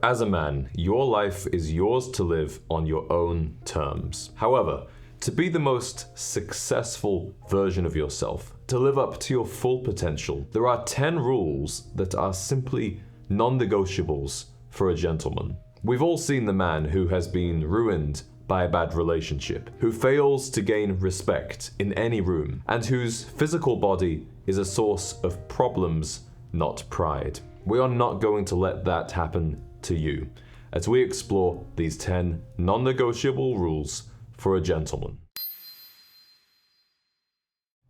As a man, your life is yours to live on your own terms. However, to be the most successful version of yourself, to live up to your full potential, there are 10 rules that are simply non-negotiables for a gentleman. We've all seen the man who has been ruined by a bad relationship, who fails to gain respect in any room, and whose physical body is a source of problems, not pride. We are not going to let that happen to you as we explore these 10 non-negotiable rules for a gentleman.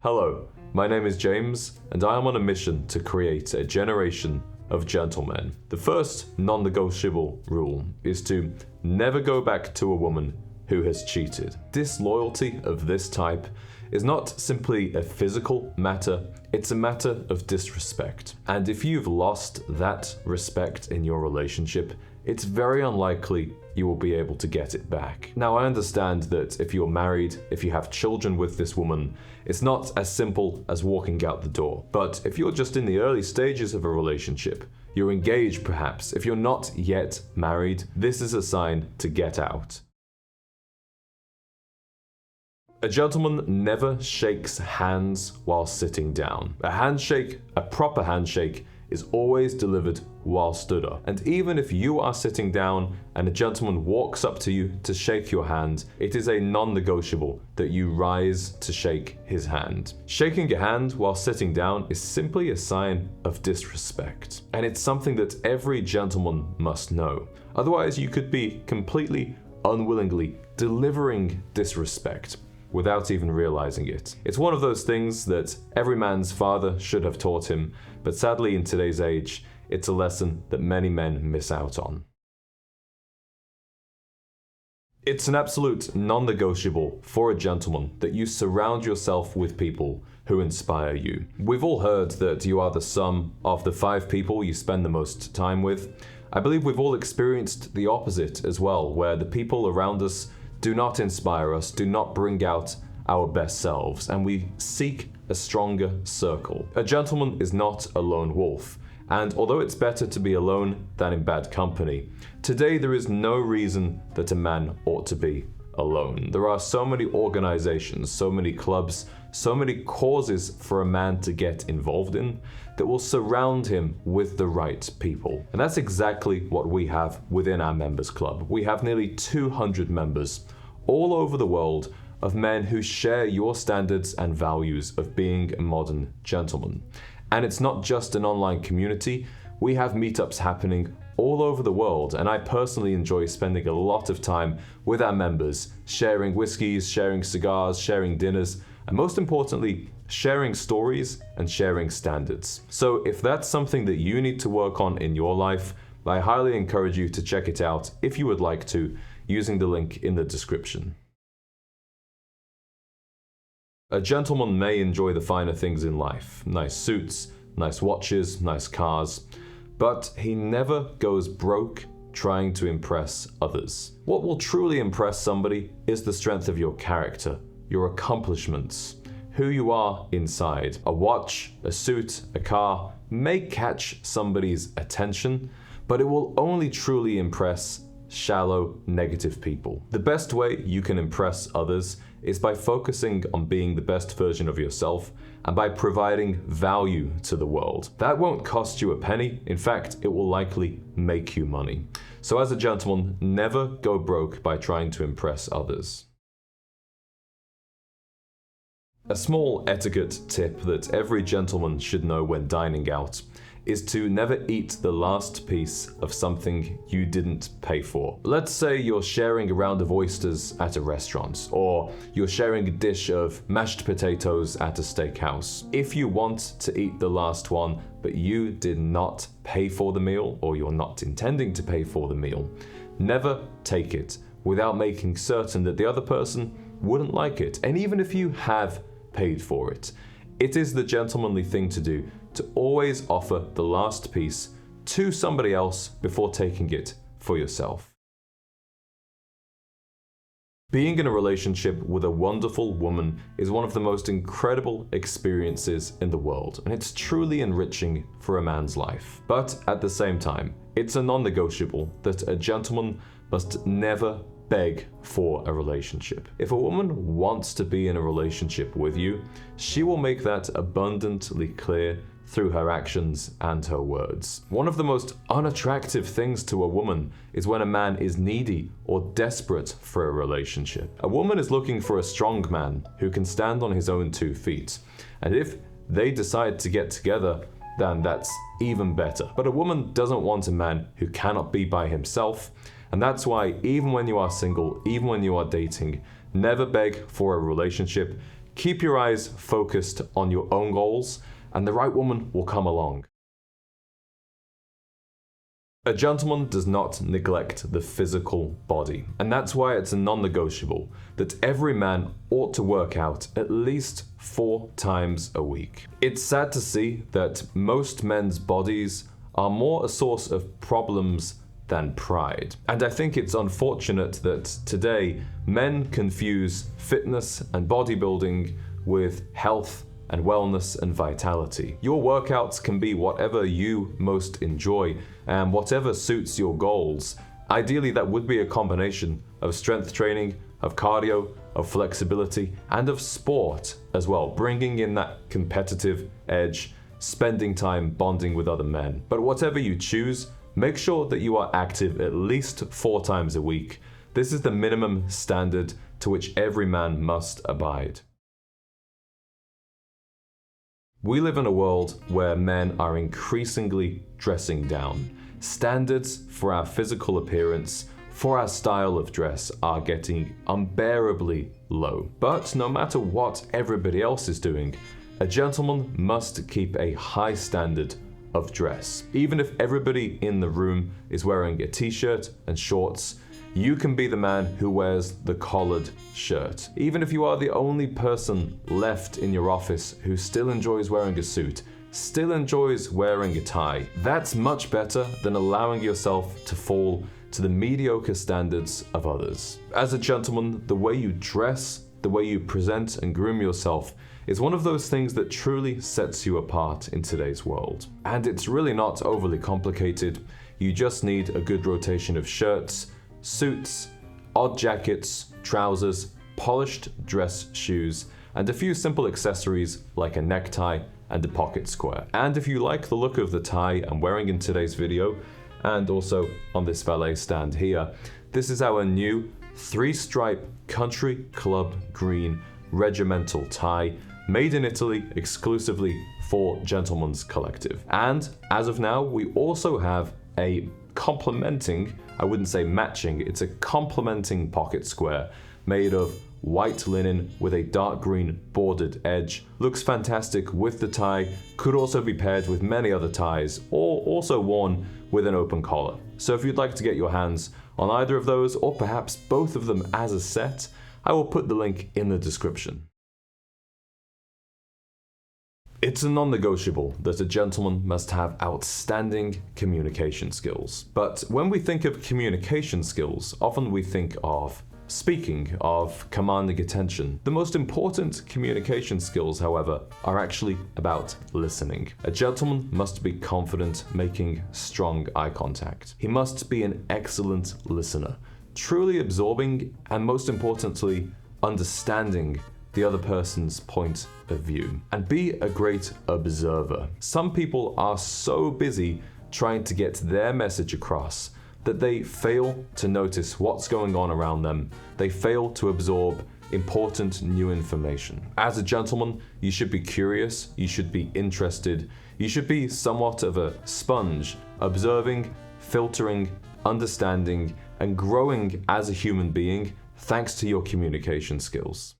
Hello, my name is James, and I am on a mission to create a generation of gentlemen. The first non-negotiable rule is to never go back to a woman who has cheated. Disloyalty of this type is not simply a physical matter, it's a matter of disrespect. And if you've lost that respect in your relationship, it's very unlikely you will be able to get it back. Now, I understand that if you're married, if you have children with this woman, it's not as simple as walking out the door. But if you're just in the early stages of a relationship, you're engaged perhaps, if you're not yet married, this is a sign to get out. A gentleman never shakes hands while sitting down. A handshake, a proper handshake, is always delivered while stood up. And even if you are sitting down and a gentleman walks up to you to shake your hand, it is a non-negotiable that you rise to shake his hand. Shaking a hand while sitting down is simply a sign of disrespect. And it's something that every gentleman must know. Otherwise, you could be completely unwillingly delivering disrespect without even realizing it. It's one of those things that every man's father should have taught him, but sadly in today's age, it's a lesson that many men miss out on. It's an absolute non-negotiable for a gentleman that you surround yourself with people who inspire you. We've all heard that you are the sum of the 5 people you spend the most time with. I believe we've all experienced the opposite as well, where the people around us do not inspire us, do not bring out our best selves, and we seek a stronger circle. A gentleman is not a lone wolf, and although it's better to be alone than in bad company, today there is no reason that a man ought to be alone. There are so many organizations, so many clubs, so many causes for a man to get involved in that will surround him with the right people. And that's exactly what we have within our members club. We have nearly 200 members all over the world of men who share your standards and values of being a modern gentleman. And it's not just an online community. We have meetups happening all over the world, and I personally enjoy spending a lot of time with our members, sharing whiskeys, sharing cigars, sharing dinners, and most importantly, sharing stories and sharing standards. So if that's something that you need to work on in your life, I highly encourage you to check it out if you would like to, using the link in the description. A gentleman may enjoy the finer things in life, nice suits, nice watches, nice cars, but he never goes broke trying to impress others. What will truly impress somebody is the strength of your character, your accomplishments, who you are inside. A watch, a suit, a car may catch somebody's attention, but it will only truly impress shallow, negative people. The best way you can impress others is by focusing on being the best version of yourself and by providing value to the world. That won't cost you a penny. In fact, it will likely make you money. So as a gentleman, never go broke by trying to impress others. A small etiquette tip that every gentleman should know when dining out is to never eat the last piece of something you didn't pay for. Let's say you're sharing a round of oysters at a restaurant, or you're sharing a dish of mashed potatoes at a steakhouse. If you want to eat the last one, but you did not pay for the meal, or you're not intending to pay for the meal, never take it without making certain that the other person wouldn't like it. And even if you have paid for it, it is the gentlemanly thing to do to always offer the last piece to somebody else before taking it for yourself. Being in a relationship with a wonderful woman is one of the most incredible experiences in the world, and it's truly enriching for a man's life. But at the same time, it's a non-negotiable that a gentleman must never beg for a relationship. If a woman wants to be in a relationship with you, she will make that abundantly clear through her actions and her words. One of the most unattractive things to a woman is when a man is needy or desperate for a relationship. A woman is looking for a strong man who can stand on his own 2 feet. And if they decide to get together, then that's even better. But a woman doesn't want a man who cannot be by himself. And that's why even when you are single, even when you are dating, never beg for a relationship. Keep your eyes focused on your own goals, and the right woman will come along. A gentleman does not neglect the physical body, and that's why it's a non-negotiable that every man ought to work out at least 4 times a week. It's sad to see that most men's bodies are more a source of problems than pride. And I think it's unfortunate that today men confuse fitness and bodybuilding with health and wellness and vitality. Your workouts can be whatever you most enjoy and whatever suits your goals. Ideally, that would be a combination of strength training, of cardio, of flexibility, and of sport as well, bringing in that competitive edge, spending time bonding with other men. But whatever you choose, make sure that you are active at least 4 times a week. This is the minimum standard to which every man must abide. We live in a world where men are increasingly dressing down. Standards for our physical appearance, for our style of dress are getting unbearably low. But no matter what everybody else is doing, a gentleman must keep a high standard of dress. Even if everybody in the room is wearing a t-shirt and shorts, you can be the man who wears the collared shirt. Even if you are the only person left in your office who still enjoys wearing a suit, still enjoys wearing a tie, that's much better than allowing yourself to fall to the mediocre standards of others. As a gentleman, the way you dress, the way you present and groom yourself is one of those things that truly sets you apart in today's world. And it's really not overly complicated. You just need a good rotation of shirts, suits, odd jackets, trousers, polished dress shoes, and a few simple accessories like a necktie and a pocket square. And if you like the look of the tie I'm wearing in today's video, and also on this valet stand here, this is our new 3-stripe country club green regimental tie, made in Italy exclusively for Gentleman's Collective. And as of now, we also have a complementing, I wouldn't say matching, it's a complementing pocket square made of white linen with a dark green bordered edge. Looks fantastic with the tie, could also be paired with many other ties, or also worn with an open collar. So if you'd like to get your hands on either of those, or perhaps both of them as a set, I will put the link in the description. It's a non-negotiable that a gentleman must have outstanding communication skills. But when we think of communication skills, often we think of speaking, of commanding attention. The most important communication skills, however, are actually about listening. A gentleman must be confident making strong eye contact. He must be an excellent listener, truly absorbing and, most importantly, understanding the other person's point of view, and be a great observer. Some people are so busy trying to get their message across that they fail to notice what's going on around them. They fail to absorb important new information. As a gentleman, you should be curious, you should be interested, you should be somewhat of a sponge, observing, filtering, understanding, and growing as a human being thanks to your communication skills.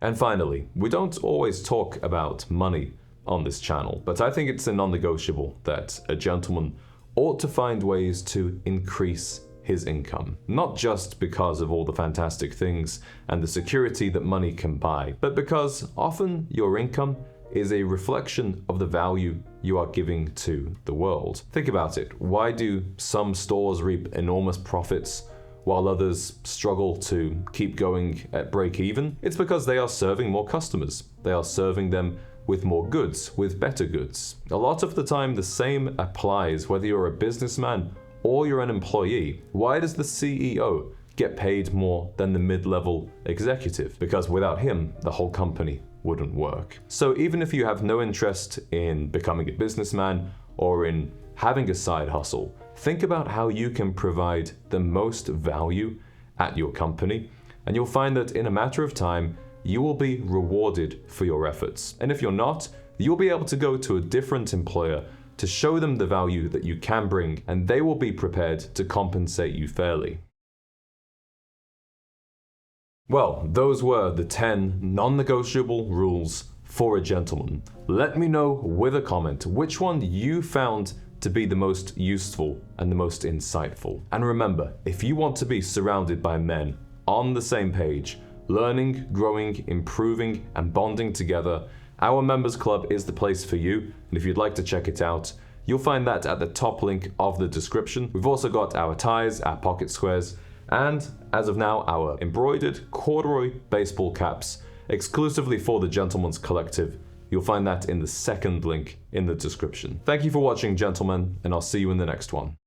And finally, we don't always talk about money on this channel, but I think it's a non-negotiable that a gentleman ought to find ways to increase his income. Not just because of all the fantastic things and the security that money can buy, but because often your income is a reflection of the value you are giving to the world. Think about it. Why do some stores reap enormous profits while others struggle to keep going at break even, it's because they are serving more customers. They are serving them with more goods, with better goods. A lot of the time, the same applies whether you're a businessman or you're an employee. Why does the CEO get paid more than the mid-level executive? Because without him, the whole company wouldn't work. So even if you have no interest in becoming a businessman or in having a side hustle, think about how you can provide the most value at your company, and you'll find that in a matter of time, you will be rewarded for your efforts. And if you're not, you'll be able to go to a different employer to show them the value that you can bring, and they will be prepared to compensate you fairly. Well, those were the 10 non-negotiable rules for a gentleman. Let me know with a comment which one you found to be the most useful and the most insightful. And remember, if you want to be surrounded by men on the same page, learning, growing, improving, and bonding together, our members club is the place for you. And if you'd like to check it out, you'll find that at the top link of the description. We've also got our ties, our pocket squares, and as of now, our embroidered corduroy baseball caps exclusively for the Gentleman's Collective. You'll find that in the second link in the description. Thank you for watching, gentlemen, and I'll see you in the next one.